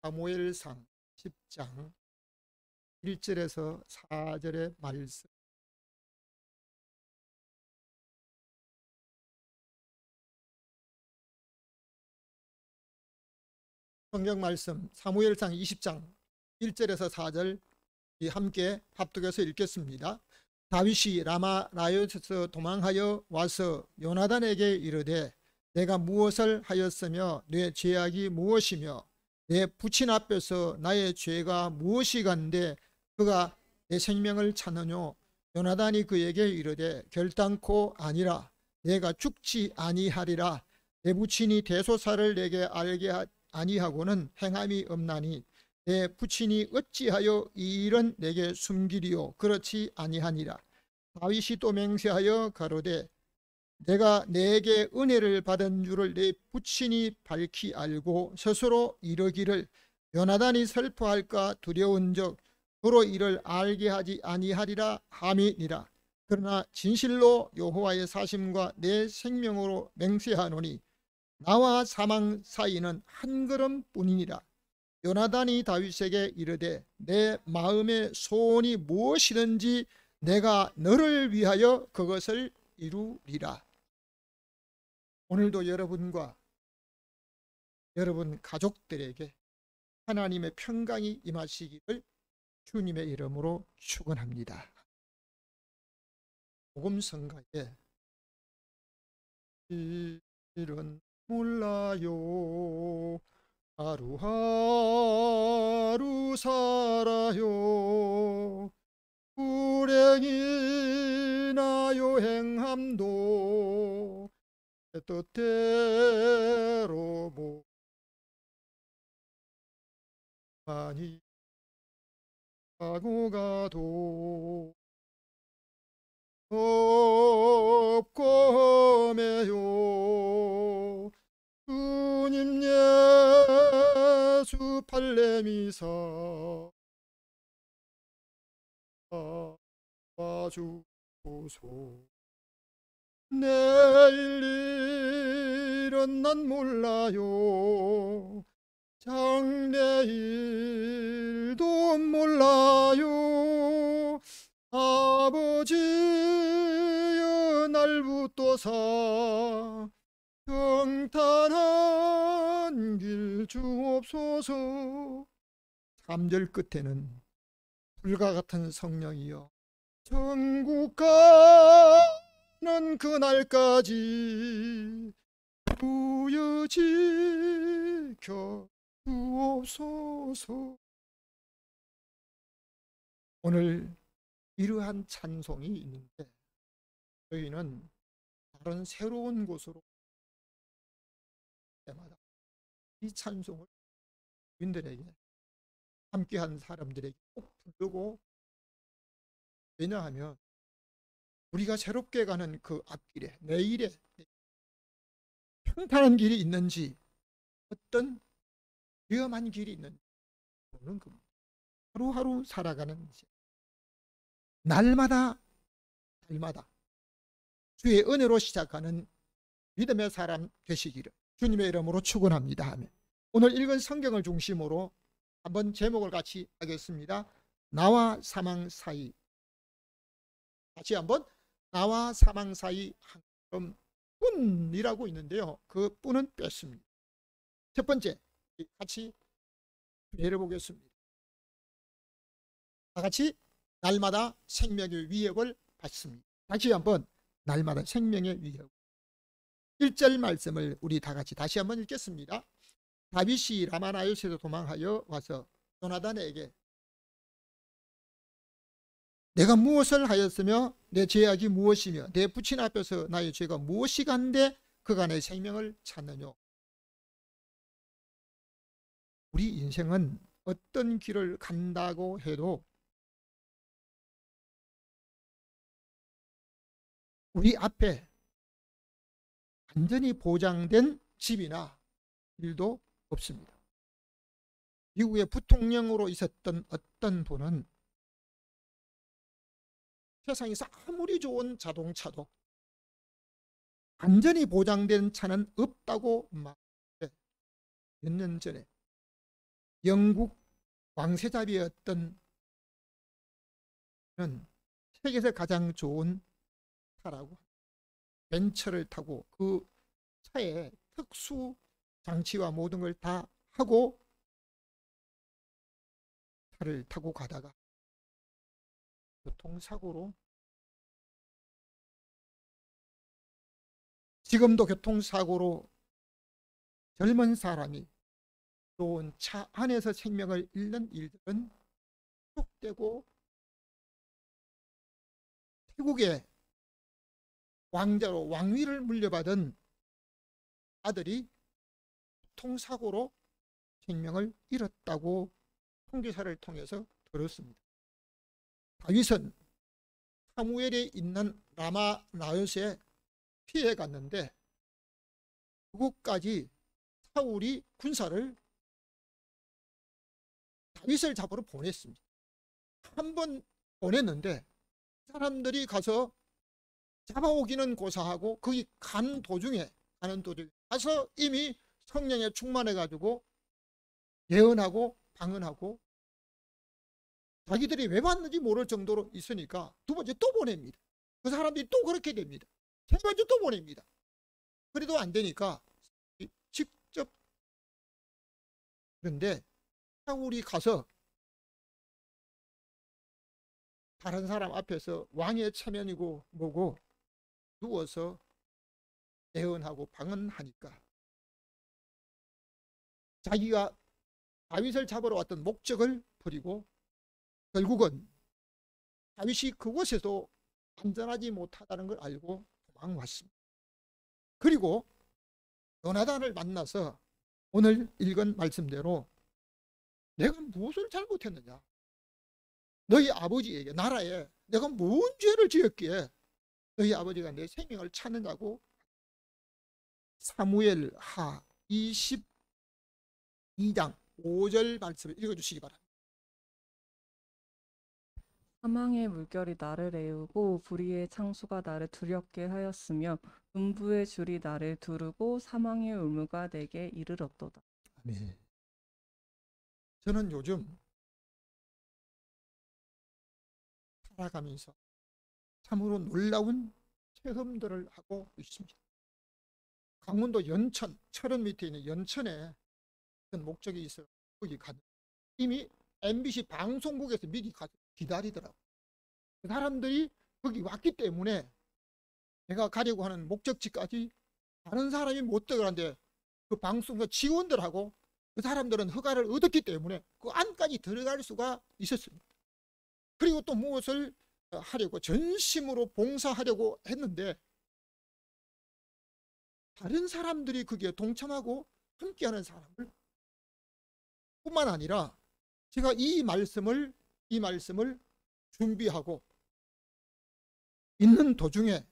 사무엘상 10장 1절에서 4절의 말씀. 성경 말씀 사무엘상 20장 1절에서 4절 함께 합독해서 읽겠습니다. 다윗이 라마 라요트에서 도망하여 와서 요나단에게 이르되 내가 무엇을 하였으며 내 죄악이 무엇이며 내 부친 앞에서 나의 죄가 무엇이간데 그가 내 생명을 찾느뇨. 요나단이 그에게 이르되 결단코 아니라 내가 죽지 아니하리라. 내 부친이 대소사를 내게 알게 아니하고는 행함이 없나니 내 부친이 어찌하여 이 일은 내게 숨기리요. 그렇지 아니하니라. 다윗이 또 맹세하여 가로되 내가 내게 은혜를 받은 줄을 내 부친이 밝히 알고 스스로 이르기를 요나단이 슬퍼할까 두려운즉 도로 이를 알게 하지 아니하리라 함이니라. 그러나 진실로 여호와의 사심과 내 생명으로 맹세하노니 나와 사망 사이는 한 걸음뿐이니라. 요나단이 다윗에게 이르되 내 마음의 소원이 무엇이든지 내가 너를 위하여 그것을 이루리라. 오늘도 여러분과 여러분 가족들에게 하나님의 평강이 임하시기를 주님의 이름으로 축원합니다. 복음성가에 일은 몰라요 하루하루 살아요 불행이나 요행함도 뜻대로 많이 가고 가도 없고 험해요 주님 예수 팔레미사 와주소서. 내일 일은 난 몰라요 장래일도 몰라요 아버지여 날 붙도사 평탄한 길 주옵소서. 3절 끝에는 불과 같은 성령이여 천국 가는 그날까지 주여 지켜 주옵소서. 오늘 이러한 찬송이 있는데 저희는 다른 새로운 곳으로 때마다 이 찬송을 주민들에게 함께한 사람들에게 꼭 부르고, 왜냐하면 우리가 새롭게 가는 그 앞길에 내일에 평탄한 길이 있는지 어떤 위험한 길이 있는지 모르는 겁니다. 하루하루 살아가는 날마다 주의 은혜로 시작하는 믿음의 사람 되시기를 주님의 이름으로 축원합니다. 오늘 읽은 성경을 중심으로 한번 제목을 같이 하겠습니다. 나와 사망 사이. 다시 한번 나와 사망 사이 한 걸음 뿐이라고 있는데요. 그 뿐은 뺐습니다. 첫 번째 같이 내려보겠습니다. 다 같이 날마다 생명의 위협을 받습니다. 다시 한번 날마다 생명의 위협. 1절 말씀을 우리 다 같이 다시 한번 읽겠습니다. 다윗이 라마나요스에서 도망하여 와서 요나단에게 내가 무엇을 하였으며 내 죄악이 무엇이며 내 부친 앞에서 나의 죄가 무엇이간데 그가 내 생명을 찾느뇨. 우리 인생은 어떤 길을 간다고 해도 우리 앞에 완전히 보장된 집이나 일도 없습니다. 미국의 부통령으로 있었던 어떤 분은 세상에서 아무리 좋은 자동차도 완전히 보장된 차는 없다고 말했는데 몇 년 전에 영국 왕세자비였던 세계에서 가장 좋은 차라고 벤처를 타고 그 차에 특수 장치와 모든 걸 다 하고 차를 타고 가다가 교통사고로, 지금도 교통사고로 젊은 사람이 좋은 차 안에서 생명을 잃는 일들은 계속되고, 태국의 왕자로 왕위를 물려받은 아들이 교통사고로 생명을 잃었다고 통계사를 통해서 들었습니다. 다윗은 사무엘에 있는 라마 나요스에 피해 갔는데 그곳까지 사울이 군사를 다윗을 잡으러 보냈습니다. 한 번 보냈는데 사람들이 가서 잡아오기는 고사하고 거기 가는 도중에 가서 이미 성령에 충만해 가지고 예언하고 방언하고 자기들이 왜 왔는지 모를 정도로 있으니까 두 번째 또 보냅니다. 그 사람들이 또 그렇게 됩니다. 세 번째 또 보냅니다. 그래도 안 되니까 직접, 그런데 사울이 가서 다른 사람 앞에서 왕의 체면이고 뭐고 누워서 예언하고 방언하니까 자기가 다윗을 잡으러 왔던 목적을 버리고 결국은 다윗이 그곳에도 안전하지 못하다는 걸 알고 도망왔습니다. 그리고 요나단을 만나서 오늘 읽은 말씀대로 내가 무엇을 잘못했느냐, 너희 아버지에게, 나라에 내가 뭔 죄를 지었기에 너희 아버지가 내 생명을 찾느냐고. 사무엘 하 22장 5절 말씀을 읽어주시기 바랍니다. 사망의 물결이 나를 애우고 불의의 창수가 나를 두렵게 하였으며 음부의 줄이 나를 두르고 사망의 울무가 내게 이르렀도다. 아멘. 저는 요즘 살아가면서 참으로 놀라운 체험들을 하고 있습니다. 강원도 연천, 철원 밑에 있는 연천에 어떤 목적이 있어 거기 가는, 이미 MBC 방송국에서 미리 가서 기다리더라고요. 그 사람들이 거기 왔기 때문에 내가 가려고 하는 목적지까지 다른 사람이 못 들어가는데 그 방송국 직원들하고 그 사람들은 허가를 얻었기 때문에 그 안까지 들어갈 수가 있었습니다. 그리고 또 무엇을 하려고 전심으로 봉사하려고 했는데 다른 사람들이 거기에 동참하고 함께하는 사람을 뿐만 아니라 제가 이 말씀을 준비하고 있는 도중에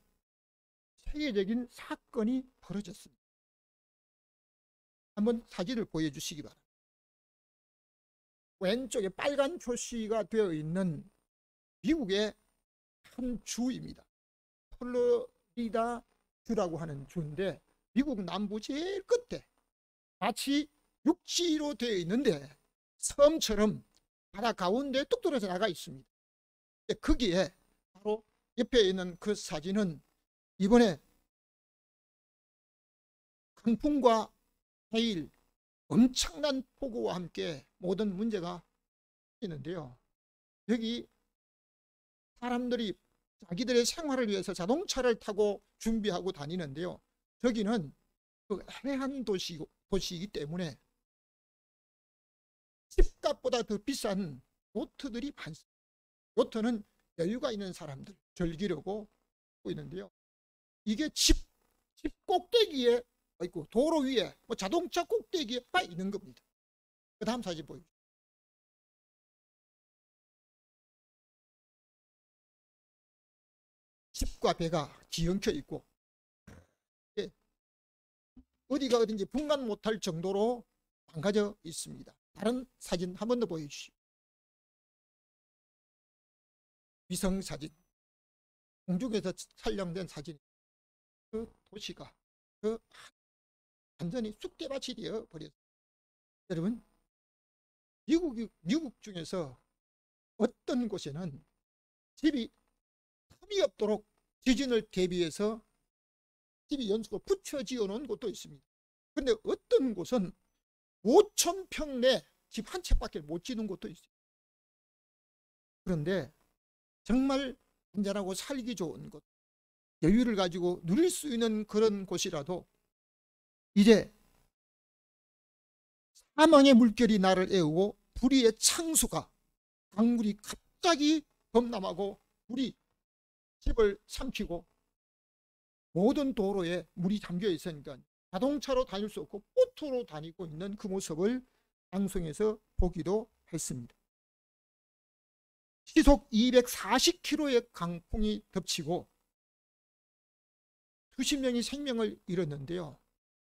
세계적인 사건이 벌어졌습니다. 한번 사진을 보여주시기 바랍니다. 왼쪽에 빨간 표시가 되어 있는 미국의 한 주입니다. 플로리다 주라고 하는 주인데 미국 남부 제일 끝에 마치 육지로 되어 있는데 섬처럼 바다 가운데 뚝 떨어져 나가 있습니다. 거기에 바로 옆에 있는 그 사진은 이번에 강풍과 해일, 엄청난 폭우와 함께 모든 문제가 있는데요. 여기 사람들이 자기들의 생활을 위해서 자동차를 타고 준비하고 다니는데요. 저기는 그 해안 도시이기 때문에 집값보다 더 비싼 요트들이 많습니다. 요트는 여유가 있는 사람들 즐기려고 하고 있는데요. 이게 집 꼭대기에 있고 도로 위에 뭐 자동차 꼭대기에 가 있는 겁니다. 그 다음 사진 보여주세요. 집과 배가 지엉켜 있고 어디가 어딘지 분간 못할 정도로 망가져 있습니다. 다른 사진 한 번 더 보여주시오. 위성사진, 공중에서 촬영된 사진. 그 도시가 완전히 쑥대밭이 되어 버렸습니다. 여러분, 미국 중에서 어떤 곳에는 집이 틈이 없도록 지진을 대비해서 집이 연수가 붙여 지어 놓은 곳도 있습니다. 그런데 어떤 곳은 5,000평 내 집 한 채밖에 못 지는 곳도 있어요. 그런데 정말 안전하고 살기 좋은 곳, 여유를 가지고 누릴 수 있는 그런 곳이라도 이제 사망의 물결이 나를 애우고 불의의 창수가, 강물이 갑자기 범람하고 물이 집을 삼키고 모든 도로에 물이 잠겨 있으니까 자동차로 다닐 수 없고 보트로 다니고 있는 그 모습을 방송에서 보기도 했습니다. 시속 240km의 강풍이 덮치고 수십 명이 생명을 잃었는데요.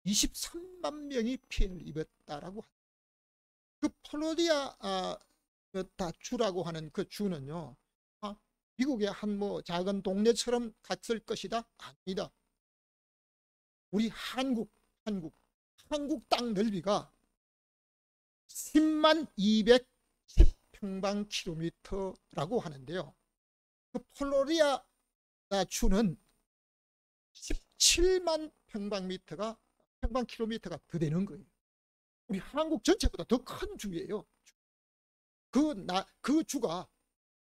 23만 명이 피해를 입었다라고 합니다. 그 플로리다 주라고 하는 그 주는요, 미국의 한 작은 동네처럼 갔을 것이다? 아닙니다. 우리 한국 땅 넓이가 10만 210평방킬로미터라고 하는데요. 그 플로리다 주는 17만 평방킬로미터가 더 되는 거예요. 우리 한국 전체보다 더 큰 주예요. 그 주가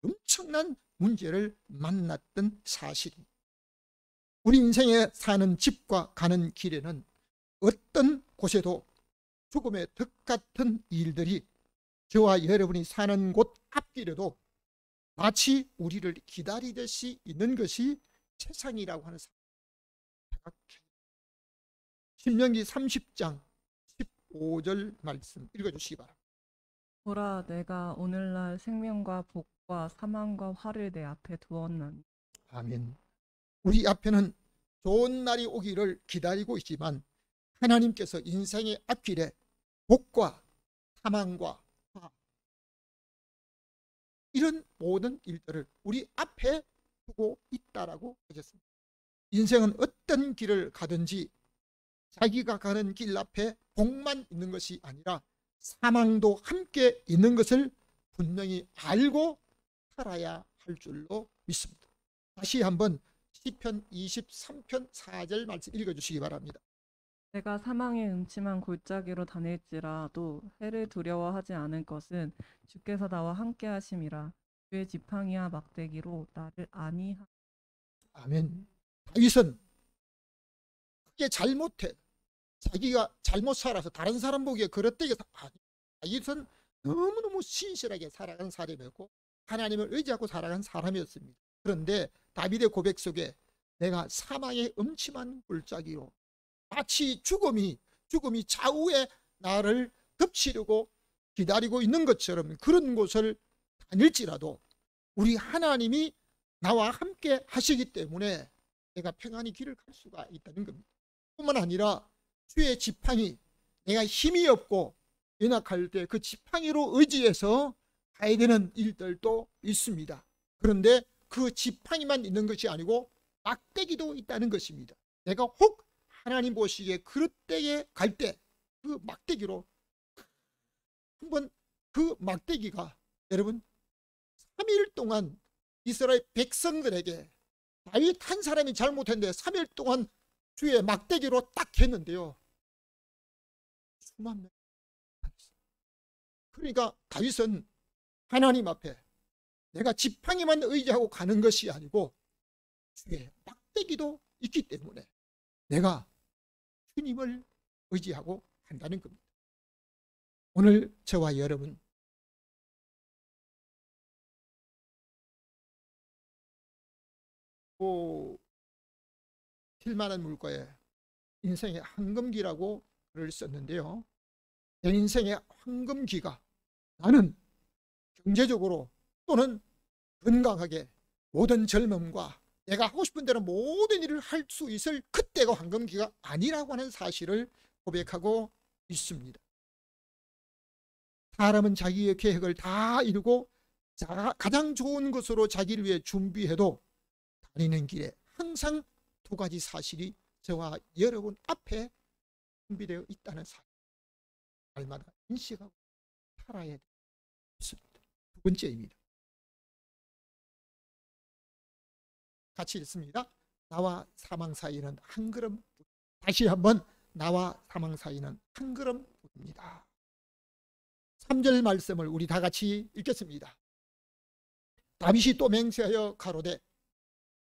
엄청난 문제를 만났던 사실입니다. 우리 인생에 사는 집과 가는 길에는 어떤 곳에도 죽음의 덕 같은 일들이 저와 여러분이 사는 곳 앞길에도 마치 우리를 기다리듯이 있는 것이 세상이라고 하는 생각해요. 신명기 30장 15절 말씀 읽어주시기 바랍니다. 보라, 내가 오늘날 생명과 복과 사망과 화를 내 앞에 두었나니. 아멘. 우리 앞에는 좋은 날이 오기를 기다리고 있지만 하나님께서 인생의 앞길에 복과 사망과 화, 이런 모든 일들을 우리 앞에 두고 있다라고 하셨습니다. 인생은 어떤 길을 가든지 자기가 가는 길 앞에 복만 있는 것이 아니라 사망도 함께 있는 것을 분명히 알고 살아야 할 줄로 믿습니다. 다시 한번 시편 23편 4절 말씀 읽어주시기 바랍니다. 내가 사망의 음침한 골짜기로 다닐지라도 해를 두려워하지 않을 것은 주께서 나와 함께 하심이라. 주의 지팡이와 막대기로 나를 안위하. 아멘. 다윗은 크게 잘못해 자기가 잘못 살아서 다른 사람 보기에 그릇되게 다윗은 너무너무 신실하게 살아간 사람이었고 하나님을 의지하고 살아간 사람이었습니다. 그런데 다윗의 고백 속에 내가 사망의 음침한 골짜기로 마치 죽음이 좌우에 나를 덮치려고 기다리고 있는 것처럼 그런 곳을 다닐지라도 우리 하나님이 나와 함께 하시기 때문에 내가 평안히 길을 갈 수가 있다는 겁니다. 뿐만 아니라 주의 지팡이, 내가 힘이 없고 연약할 때 그 지팡이로 의지해서 가야 되는 일들도 있습니다. 그런데 그 지팡이만 있는 것이 아니고 막대기도 있다는 것입니다. 내가 혹 하나님 보시기에 그릇되게 갈 때 그 막대기로 한번 그 막대기가 여러분 3일 동안 이스라엘 백성들에게 다윗 한 사람이 잘못했는데 3일 동안 주의 막대기로 딱 했는데요. 수만 명. 그러니까 다윗은 하나님 앞에 내가 지팡이만 의지하고 가는 것이 아니고 주의 막대기도 있기 때문에 내가 주님을 의지하고 간다는 겁니다. 오늘 저와 여러분 필만한 물가에 인생의 황금기라고 글을 썼는데요. 내 인생의 황금기가 나는 경제적으로 또는 건강하게 모든 젊음과 내가 하고 싶은 대로 모든 일을 할 수 있을 그때가 황금기가 아니라고 하는 사실을 고백하고 있습니다. 사람은 자기의 계획을 다 이루고 가장 좋은 것으로 자기를 위해 준비해도 다니는 길에 항상 두 가지 사실이 저와 여러분 앞에 준비되어 있다는 사실, 날마다 인식하고 살아야 됩니다. 번째입니다. 같이 읽습니다. 나와 사망 사이는 한 걸음. 다시 한번 나와 사망 사이는 한 걸음입니다. 3절 말씀을 우리 다 같이 읽겠습니다. 다윗이 또 맹세하여 가로되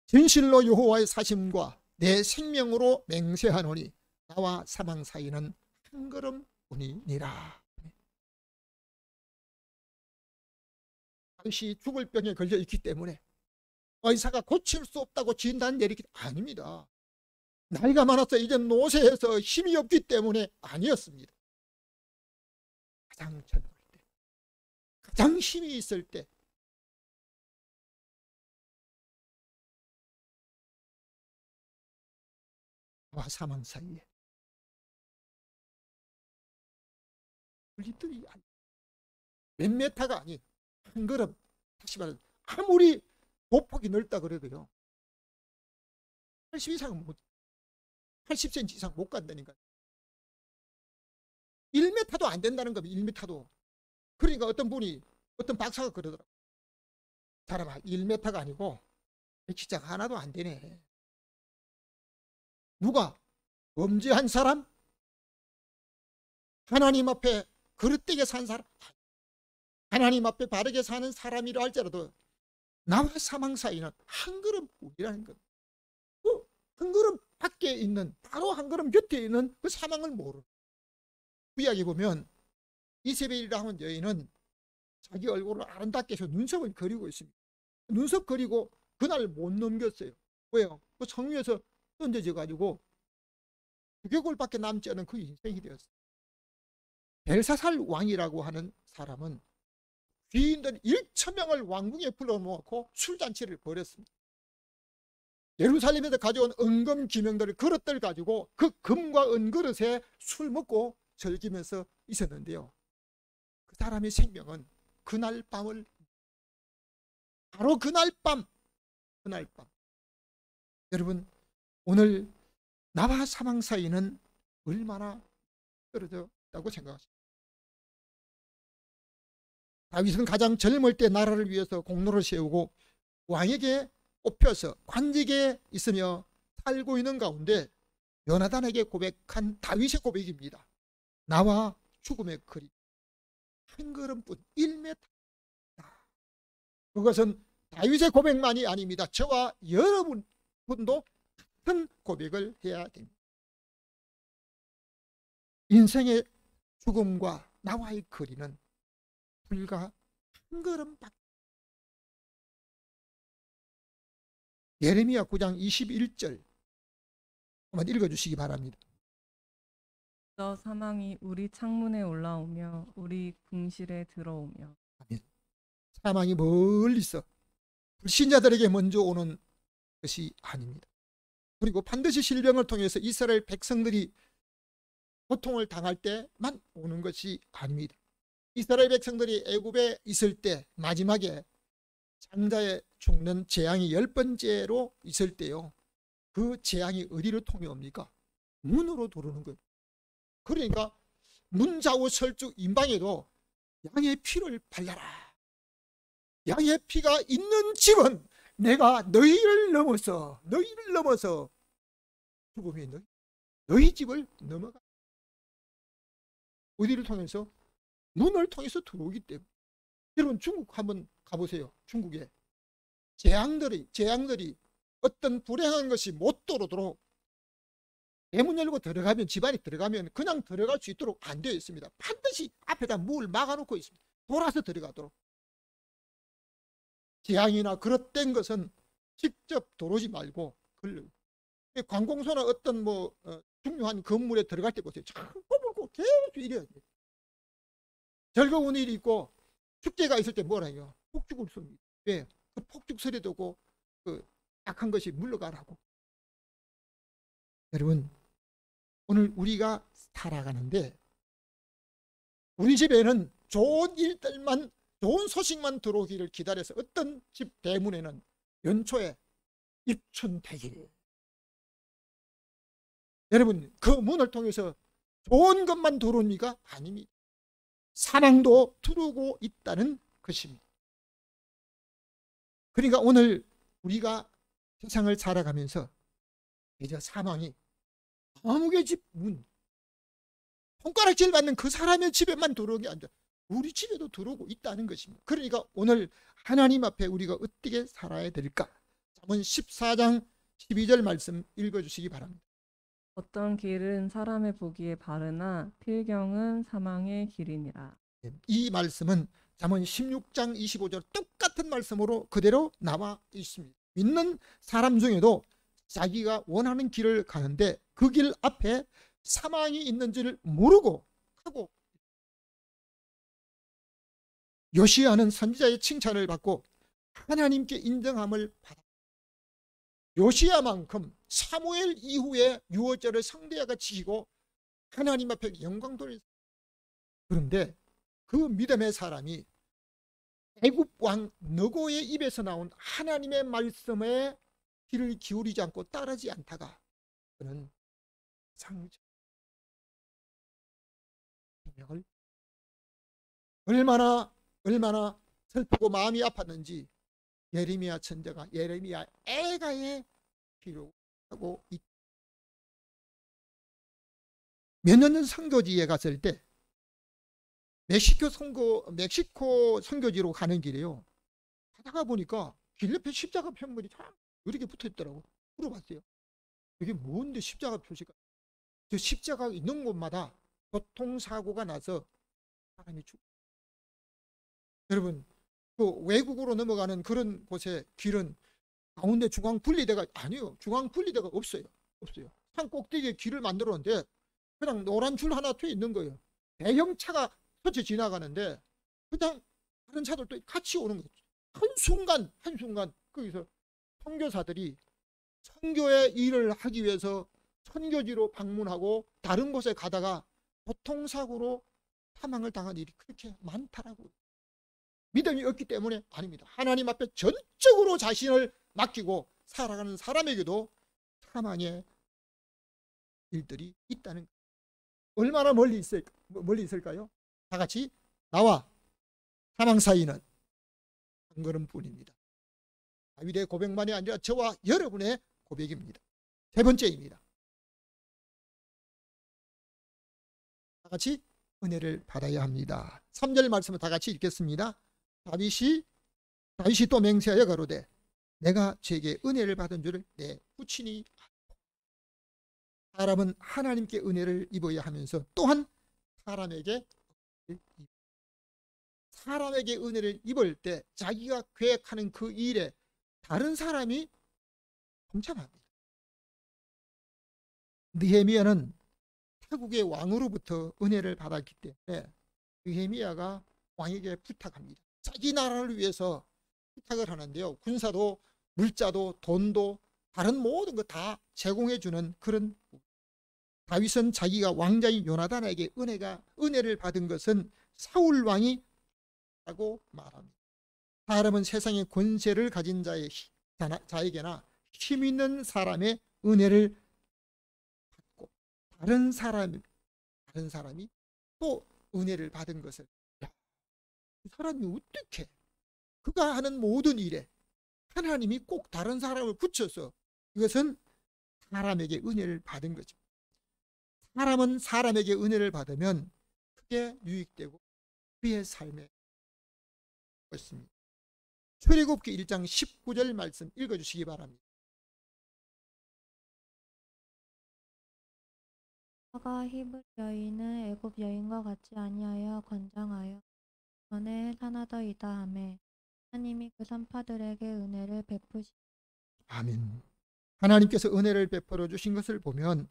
진실로 여호와의 사심과 내 생명으로 맹세하노니 나와 사망 사이는 한 걸음뿐이니라. 다윗이 죽을 병에 걸려 있기 때문에 의사가 고칠 수 없다고 진단 내리기 아닙니다. 나이가 많아서 이제 노쇠해서 힘이 없기 때문에 아니었습니다. 가장 젊을 때, 가장 힘이 있을 때, 와 사망 사이에 우리들이 몇 메타가 아닌 한 걸음. 다시 말해 아무리 보폭이 넓다 그래도요 80 이상은 못, 80cm 이상 못 간다니까. 1m도 안 된다는 겁니다. 1m도. 그러니까 어떤 분이, 어떤 박사가 그러더라고요. 사람아 1m가 아니고 백시장 하나도 안 되네. 누가? 범죄한 사람? 하나님 앞에 그릇되게 산 사람? 하나님 앞에 바르게 사는 사람이라 할지라도 나와 사망 사이는 한 걸음뿐이라는 겁니다. 한 걸음 밖에 있는, 바로 한 걸음 곁에 있는 그 사망을 모르는. 구약에 보면 이세벨이라고 하는 여인은 자기 얼굴을 아름답게 해서 눈썹을 그리고 있습니다. 눈썹 그리고 그날 못 넘겼어요. 왜요? 그 성위에서 던져져 가지고 두개골밖에 남지 않은 그 인생이 되었어요. 벨사살 왕이라고 하는 사람은 귀인들 1,000명을 왕궁에 불러놓고 술잔치를 벌였습니다. 예루살렘에서 가져온 은금 기명들을 그릇들 가지고 그 금과 은그릇에 술 먹고 즐기면서 있었는데요. 그 사람의 생명은 그날 밤을, 바로 그날 밤, 여러분 오늘 나와 사망 사이는 얼마나 떨어져 있다고 생각하십니까? 다윗은 가장 젊을 때 나라를 위해서 공로를 세우고 왕에게 뽑혀서 관직에 있으며 살고 있는 가운데 요나단에게 고백한 다윗의 고백입니다. 나와 죽음의 거리 한 걸음뿐 1m. 그것은 다윗의 고백만이 아닙니다. 저와 여러분도 같은 고백을 해야 됩니다. 인생의 죽음과 나와의 거리는 불과 한 걸음밖에. 예레미야 9장 21절 한번 읽어주시기 바랍니다. 저 사망이 우리 창문에 올라오며 우리 궁실에 들어오며. 아멘. 사망이 멀리서 불신자들에게 먼저 오는 것이 아닙니다. 그리고 반드시 질병을 통해서 이스라엘 백성들이 고통을 당할 때만 오는 것이 아닙니다. 이스라엘 백성들이 애굽에 있을 때 마지막에 장자의 죽는 재앙이 10번째로 있을 때요, 그 재앙이 어디로 통해 옵니까? 문으로 들어오는 거예요. 그러니까 문좌우 설주 임방에도 양의 피를 발라라. 양의 피가 있는 집은 내가 너희를 넘어서 죽음이 너희 집을 넘어가. 어디를 통해서? 문을 통해서 들어오기 때문에. 여러분 중국 한번 가보세요. 중국에 재앙들이 어떤 불행한 것이 못 들어오도록 대문 열고 들어가면, 집안에 들어가면 그냥 들어갈 수 있도록 안 되어 있습니다. 반드시 앞에다 문을 막아놓고 있습니다. 돌아서 들어가도록. 재앙이나 그릇된 것은 직접 들어오지 말고 관공서나 어떤 중요한 건물에 들어갈 때 보세요. 자꾸 물고 계속 이래야 돼요. 즐거운 일이 있고 축제가 있을 때 뭐라 해요? 폭죽을 쏩니다. 왜? 그 폭죽 소리 듣고 그 악한 것이 물러가라고. 여러분 오늘 우리가 살아가는데 우리 집에는 좋은 일들만, 좋은 소식만 들어오기를 기다려서 어떤 집 대문에는 연초에 입춘백일. 여러분 그 문을 통해서 좋은 것만 들어옵니까? 아닙니다. 사랑도 들어오고 있다는 것입니다. 그러니까 오늘 우리가 세상을 살아가면서 이제 사망이 아무개 집 문, 손가락질 받는 그 사람의 집에만 들어오게 안 돼. 우리 집에도 들어오고 있다는 것입니다. 그러니까 오늘 하나님 앞에 우리가 어떻게 살아야 될까? 잠언 14장 12절 말씀 읽어주시기 바랍니다. 어떤 길은 사람의 보기에 바르나 필경은 사망의 길이니라. 이 말씀은 잠언 16장 25절 똑같은 말씀으로 그대로 나와 있습니다. 믿는 사람 중에도 자기가 원하는 길을 가는데 그 길 앞에 사망이 있는지를 모르고 하고, 요시야는 선지자의 칭찬을 받고 하나님께 인정함을 받았다. 요시야만큼 사무엘 이후에 유월절을 성대야가 지키고 하나님 앞에 영광 돌렸다. 그런데 그 믿음의 사람이 애굽 왕 느고의 입에서 나온 하나님의 말씀에 귀를 기울이지 않고 따르지 않다가 그는 상처, 생명을 얼마나 슬프고 마음이 아팠는지 예레미야 천자가 예레미야 애가에 기록하고 있다. 몇 년 전 선교지에 갔을 때 멕시코 선교지로 가는 길이에요. 가다가 보니까 길 옆에 십자가 편물이 참 이렇게 붙어 있더라고. 물어봤어요. 이게 뭔데 십자가 표시가? 저 십자가 있는 곳마다 교통사고가 나서 사람이 죽고. 여러분, 그 외국으로 넘어가는 그런 곳에 길은 가운데 중앙 분리대가 아니요. 중앙 분리대가 없어요. 산 꼭대기에 길을 만들었는데 그냥 노란 줄 하나 트여 있는 거예요. 대형 차가 스쳐 지나가는데 그냥 다른 차들도 같이 오는 거죠. 한순간 거기서 선교사들이 선교의 일을 하기 위해서 선교지로 방문하고 다른 곳에 가다가 교통사고로 사망을 당한 일이 그렇게 많다라고. 믿음이 없기 때문에 아닙니다. 하나님 앞에 전적으로 자신을 맡기고 살아가는 사람에게도 사망의 일들이 있다는 거예요. 얼마나 멀리 있을까요? 다 같이 나와 사망 사이는 한 걸음뿐입니다. 다윗의 고백만이 아니라 저와 여러분의 고백입니다. 세 번째입니다. 다 같이 은혜를 받아야 합니다. 3절 말씀을 다 같이 읽겠습니다. 다윗이 또 맹세하여 가로되 내가 제게 은혜를 받은 줄을 내 후친이 알고. 사람은 하나님께 은혜를 입어야 하면서 또한 사람에게 은혜를 입을 때 자기가 계획하는 그 일에 다른 사람이 동참합니다. 느헤미야는 태국의 왕으로부터 은혜를 받았기 때문에 느헤미야가 왕에게 부탁합니다. 자기 나라를 위해서 부탁을 하는데요. 군사도 물자도 돈도 다른 모든 것 다 제공해 주는 그런. 다윗은 자기가 왕자인 요나단에게 은혜를 받은 것은 사울 왕이 라고 말합니다. 사람은 세상의 권세를 가진 자에게나 힘 있는 사람의 은혜를 받고 다른 사람이 또 은혜를 받은 것을, 그 사람이 어떻게 그가 하는 모든 일에 하나님이 꼭 다른 사람을 붙여서, 이것은 사람에게 은혜를 받은 거죠. 사람은 사람에게 은혜를 받으면 크게 유익되고 그의 삶에 있습니다. 출애굽기 1장 19절 말씀 읽어주시기 바랍니다. 너가 히브리 여인은 애굽 여인과 같지 아니하여 건장하여 전에 사나더이다 하매 하나님이 그 산파들에게 은혜를 베푸시. 아멘. 하나님께서 은혜를 베풀어 주신 것을 보면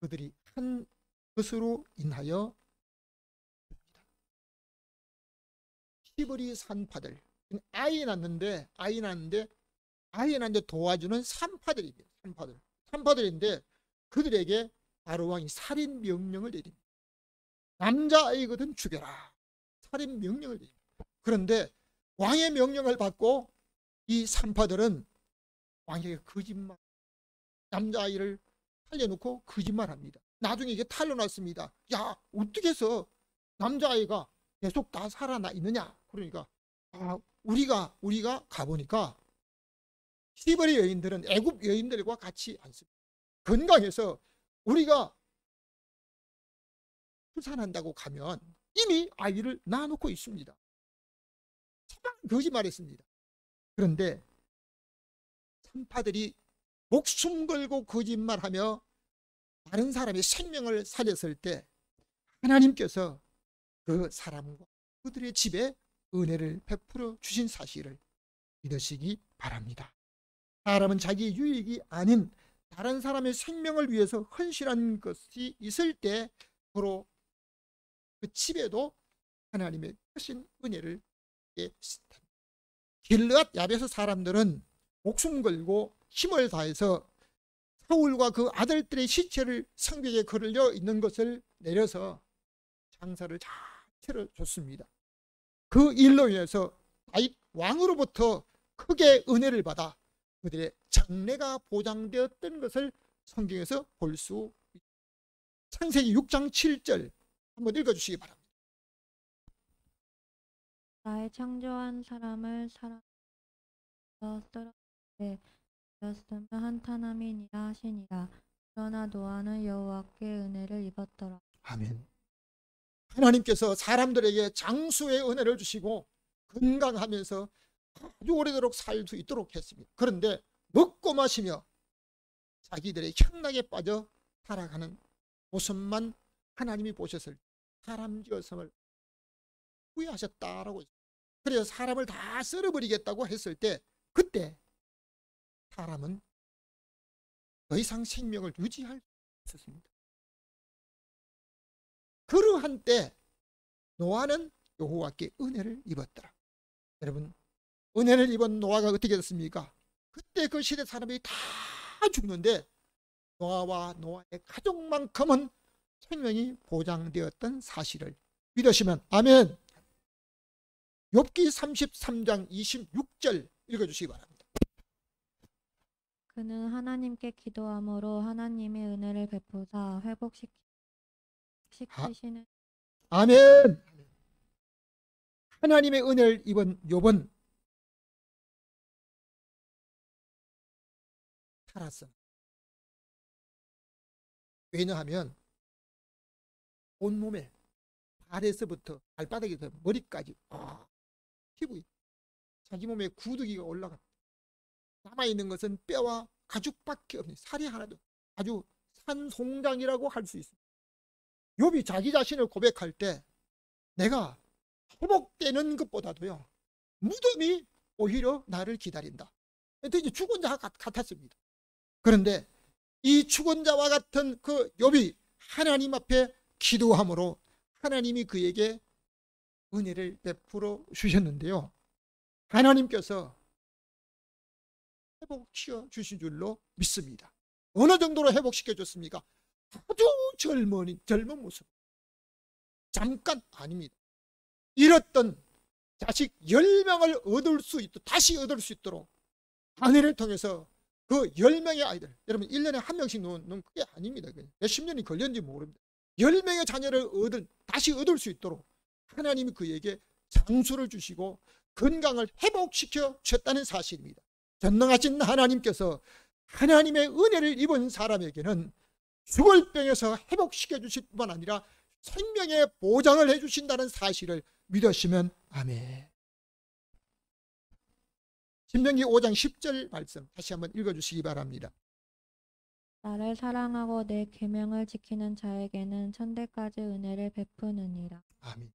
그들이 한 것으로 인하여 히브리 산파들, 아이 낳는데 도와주는 산파들입니다. 산파들인데 그들에게 바로 왕이 살인 명령을 내립니다. 남자아이거든 죽여라. 살인 명령을 내립니다. 그런데 왕의 명령을 받고 이 산파들은 왕에게 거짓말, 남자아이를 살려놓고 거짓말합니다. 나중에 이게 탄로났습니다. 야, 어떻게 해서 남자아이가 계속 다 살아나 있느냐? 그러니까 우리가 가보니까 히브리 여인들은 애굽 여인들과 같이 않습니다. 건강해서 우리가 출산한다고 가면 이미 아이를 낳아놓고 있습니다. 정말 거짓말했습니다. 그런데 산파들이 목숨 걸고 거짓말하며 다른 사람의 생명을 살렸을 때 하나님께서 그 사람과 그들의 집에 은혜를 베풀어 주신 사실을 믿으시기 바랍니다. 사람은 자기 유익이 아닌 다른 사람의 생명을 위해서 헌신한 것이 있을 때 바로 그 집에도 하나님의 크신 은혜를 길르앗 야베스 사람들은 목숨 걸고 힘을 다해서 사울과 그 아들들의 시체를 성벽에 걸려 있는 것을 내려서 장사를 잘 치러줬습니다. 그 일로 인해서 다윗 왕으로부터 크게 은혜를 받아 그들의 장래가 보장되었던 것을 성경에서 볼 수 있습니다. 창세기 6장 7절 한번 읽어주시기 바랍니다. 나의 창조한 사람을 사랑하여 쓰러뜨리되 되었으면 한탄함이니라 하시니라. 그러나 노아는 여호와께 은혜를 입었더라. 아멘. 하나님께서 사람들에게 장수의 은혜를 주시고 건강하면서 아주 오래도록 살 수 있도록 했습니다. 그런데 먹고 마시며 자기들의 향락에 빠져 살아가는 모습만 하나님이 보셨을 때 사람 지었음을 후회하셨다라고 했습니다. 그래서 사람을 다 썰어버리겠다고 했을 때 그때 사람은 더 이상 생명을 유지할 수 없었습니다. 그러한 때 노아는 여호와께 은혜를 입었더라. 여러분, 은혜를 입은 노아가 어떻게 됐습니까? 그때 그 시대 사람이 다 죽는데 노아와 노아의 가족만큼은 생명이 보장되었던 사실을 믿으시면 아멘. 욥기 33장 26절 읽어주시기 바랍니다. 그는 하나님께 기도함으로 하나님의 은혜를 베푸사 회복시키시는 아멘. 하나님의 은혜를 입은 욥은 살았어. 왜냐하면 온몸에 발에서부터 발바닥에서 머리까지 피부에 자기 몸에 구더기가 올라갔다. 남아있는 것은 뼈와 가죽밖에 없는 살이 하나도 아주 산송장이라고 할 수 있습니다. 욥이 자기 자신을 고백할 때 내가 회복되는 것보다도요 무덤이 오히려 나를 기다린다. 이제 죽은 자 같았습니다. 그런데 이 죽은 자와 같은 그 욥이 하나님 앞에 기도함으로 하나님이 그에게 은혜를 베풀어 주셨는데요. 하나님께서 회복시켜 주신 줄로 믿습니다. 어느 정도로 회복시켜 줬습니까? 아주 젊은 모습. 잠깐 아닙니다. 잃었던 자식 10명을 얻을 수 있도록 다시 얻을 수 있도록 아내를 통해서 그 10명의 아이들, 여러분 1년에 한 명씩 놓는 그게 아닙니다. 몇십 년이 걸렸는지 모릅니다. 10명의 자녀를 다시 얻을 수 있도록 하나님이 그에게 장수를 주시고 건강을 회복시켜 주셨다는 사실입니다. 전능하신 하나님께서 하나님의 은혜를 입은 사람에게는 죽을 병에서 회복시켜 주실 뿐만 아니라 생명의 보장을 해주신다는 사실을 믿으시면 아멘. 신명기 5장 10절 말씀 다시 한번 읽어주시기 바랍니다. 나를 사랑하고 내 계명을 지키는 자에게는 천대까지 은혜를 베푸느니라. 아멘.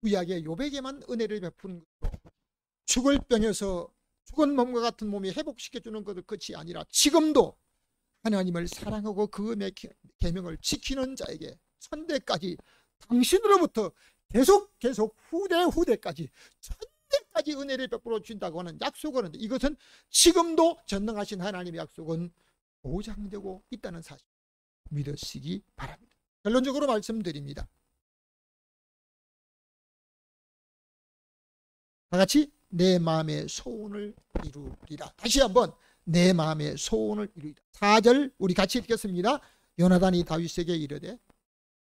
구약의 욥에게만 은혜를 베푸는 것도 죽을 병에서 죽은 몸과 같은 몸이 회복시켜주는 것도 끝이 아니라 지금도 하나님을 사랑하고 그의 계명을 지키는 자에게 천대까지 당신으로부터 계속 후대까지 천대까지 은혜를 베풀어 준다고 하는 약속을 하는데 이것은 지금도 전능하신 하나님의 약속은 보장되고 있다는 사실 믿으시기 바랍니다. 결론적으로 말씀드립니다. 다같이 내 마음의 소원을 이루리라. 다시 한번 내 마음의 소원을 이루리라. 4절 우리 같이 읽겠습니다. 요나단이 다윗에게 이르되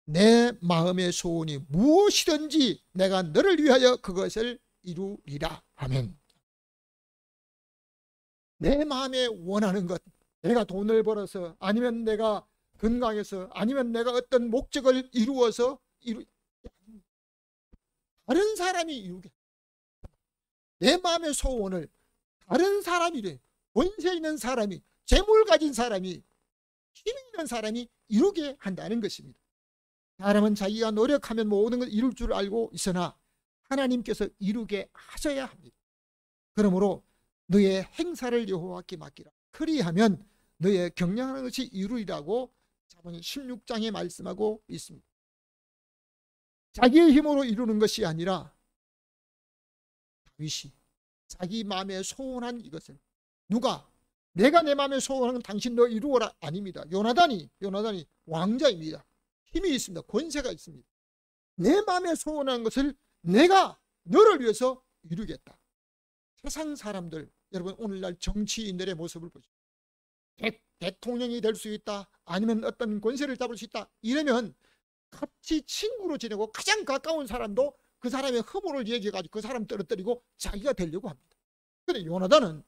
내 마음의 소원이 무엇이든지 내가 너를 위하여 그것을 이루리라. 아멘. 내 마음에 원하는 것, 내가 돈을 벌어서, 아니면 내가 건강해서, 아니면 내가 어떤 목적을 이루어서 다른 사람이 이루게, 내 마음의 소원을 다른 사람이, 권세 있는 사람이, 재물 가진 사람이, 힘 있는 사람이 이루게 한다는 것입니다. 사람은 자기가 노력하면 모든 걸 이룰 줄 알고 있으나 하나님께서 이루게 하셔야 합니다. 그러므로 너의 행사를 여호와께 맡기라. 그리하면 너의 경량하는 것이 이루리라고 잠언 16장에 말씀하고 있습니다. 자기의 힘으로 이루는 것이 아니라 다윗이 자기 마음에 소원한 이것을, 누가 내가 내 마음에 소원한 건 당신 너 이루어라 아닙니다. 요나단이 왕자입니다. 힘이 있습니다. 권세가 있습니다. 내 마음에 소원한 것을 내가 너를 위해서 이루겠다. 세상 사람들, 여러분 오늘날 정치인들의 모습을 보죠. 대통령이 될 수 있다, 아니면 어떤 권세를 잡을 수 있다, 이러면 같이 친구로 지내고 가장 가까운 사람도 그 사람의 허물을 얘기해가지고 그 사람 떨어뜨리고 자기가 되려고 합니다. 그런데 요나단은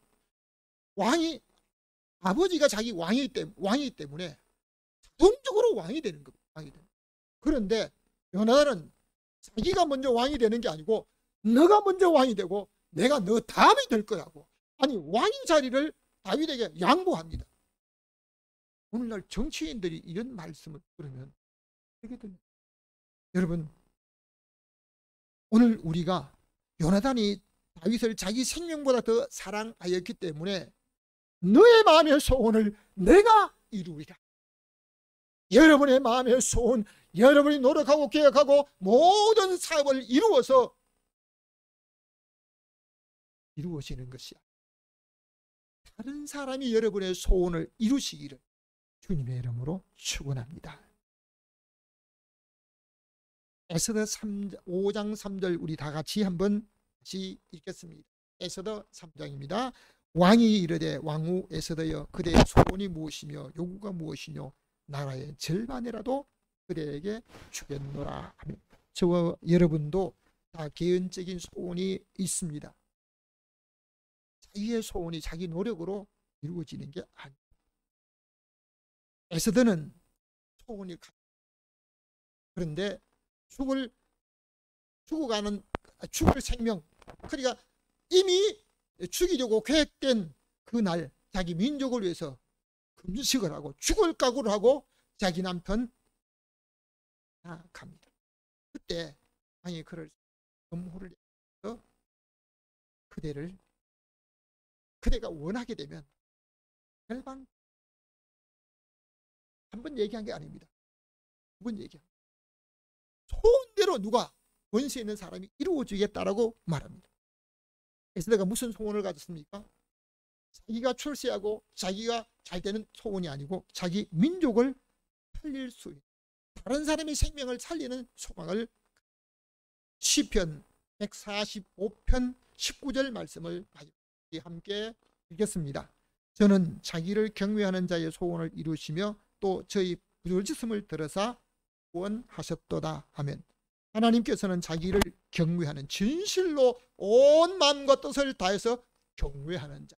아버지가 자기 왕이기 때문에 자동적으로 왕이 되는 겁니다. 그런데 요나단은 자기가 먼저 왕이 되는 게 아니고 너가 먼저 왕이 되고 내가 너 다음이 될 거라고, 아니 왕의 자리를 다윗에게 양보합니다. 오늘날 정치인들이 이런 말씀을 들으면 어떻게 됩니까? 여러분, 오늘 우리가 요나단이 다윗을 자기 생명보다 더 사랑하였기 때문에 너의 마음의 소원을 내가 이루리라. 여러분의 마음의 소원, 여러분이 노력하고 계획하고 모든 사업을 이루어서 이루어지는 것이 아니라 다른 사람이 여러분의 소원을 이루시기를 주님의 이름으로 축원합니다. 에스더 5장 3절 우리 다 같이 한번 다시 읽겠습니다. 에스더 3장입니다. 왕이 이르되 왕후 에스더여, 그대의 소원이 무엇이며 요구가 무엇이뇨? 나라의 절반이라도 그대에게 주겠노라 하며. 저와 여러분도 다 개인적인 소원이 있습니다. 자기의 소원이 자기 노력으로 이루어지는 게 아니에요. 에스더는 소원이 그런데 죽을 생명, 그러니까 이미 죽이려고 계획된 그날 자기 민족을 위해서 금식을 하고 죽을 각오를 하고 자기 남편 갑니다. 그때 왕이 그를 음호를 해서 그대가 원하게 되면 절반, 한 번 얘기한 게 아닙니다. 두 번 얘기합니다. 소원대로 누가 권세 있는 사람이 이루어주겠다라고 말합니다. 에스더가 무슨 소원을 가졌습니까? 자기가 출세하고 자기가 잘 되는 소원이 아니고 자기 민족을 살릴 수 있는, 다른 사람의 생명을 살리는 소망을, 시편 145편 19절 말씀을 함께 읽겠습니다. 저는 자기를 경외하는 자의 소원을 이루시며 또 저희 부르짖음을 들으사 구원하셨도다 하면, 하나님께서는 자기를 경외하는, 진실로 온 마음과 뜻을 다해서 경외하는 자,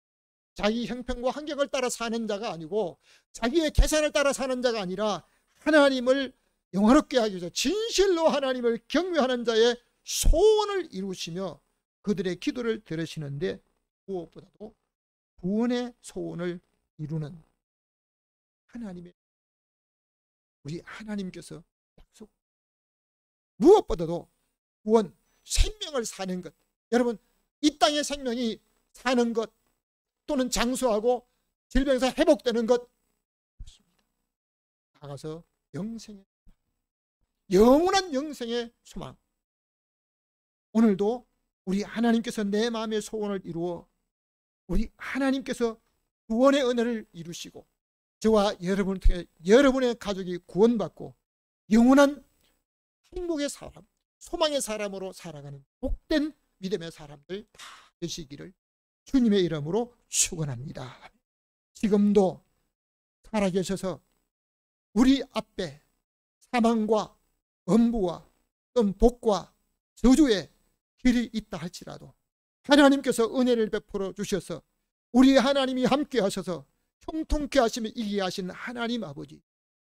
자기 형편과 환경을 따라 사는 자가 아니고 자기의 계산을 따라 사는 자가 아니라 하나님을 영화롭게 하기 위해서 진실로 하나님을 경외하는 자의 소원을 이루시며 그들의 기도를 들으시는데, 무엇보다도 구원의 소원을 이루는 우리 하나님께서 약속, 무엇보다도 구원, 생명을 사는 것, 여러분 이 땅의 생명이 사는 것 또는 장수하고 질병에서 회복되는 것, 나가서 영원한 영생의 소망. 오늘도 우리 하나님께서 내 마음의 소원을 이루어 우리 하나님께서 구원의 은혜를 이루시고 저와 여러분을 통해 여러분의 가족이 구원받고 영원한 행복의 사람, 소망의 사람으로 살아가는 복된 믿음의 사람들 다 되시기를 주님의 이름으로 축원합니다. 지금도 살아계셔서 우리 앞에 사망과 엄부와 또 복과 저주의 길이 있다 할지라도 하나님께서 은혜를 베풀어 주셔서 우리 하나님이 함께 하셔서 형통케 하시며 이기게 하신 하나님 아버지,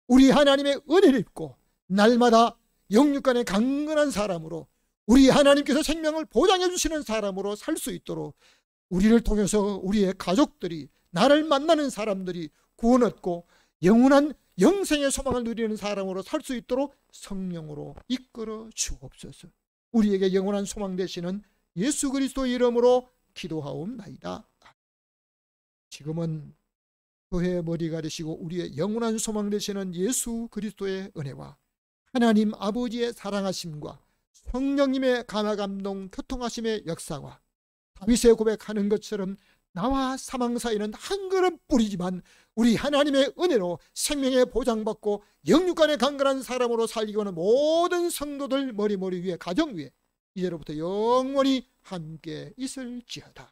우리 하나님의 은혜를 입고 날마다 영육간의 강건한 사람으로, 우리 하나님께서 생명을 보장해 주시는 사람으로 살 수 있도록 우리를 통해서 우리의 가족들이, 나를 만나는 사람들이 구원 얻고 영원한 영생의 소망을 누리는 사람으로 살 수 있도록 성령으로 이끌어 주옵소서. 우리에게 영원한 소망 되시는 예수 그리스도의 이름으로 기도하옵나이다. 지금은 교회의 머리가 되시고 우리의 영원한 소망 되시는 예수 그리스도의 은혜와 하나님 아버지의 사랑하심과 성령님의 감화감동 교통하심의 역사와 다윗의 고백하는 것처럼 나와 사망 사이는 한 걸음 뿌리지만 우리 하나님의 은혜로 생명에 보장받고 영육간의 강건한 사람으로 살기 원하는 모든 성도들 머리 위에, 가정 위에 이제로부터 영원히 함께 있을지어다.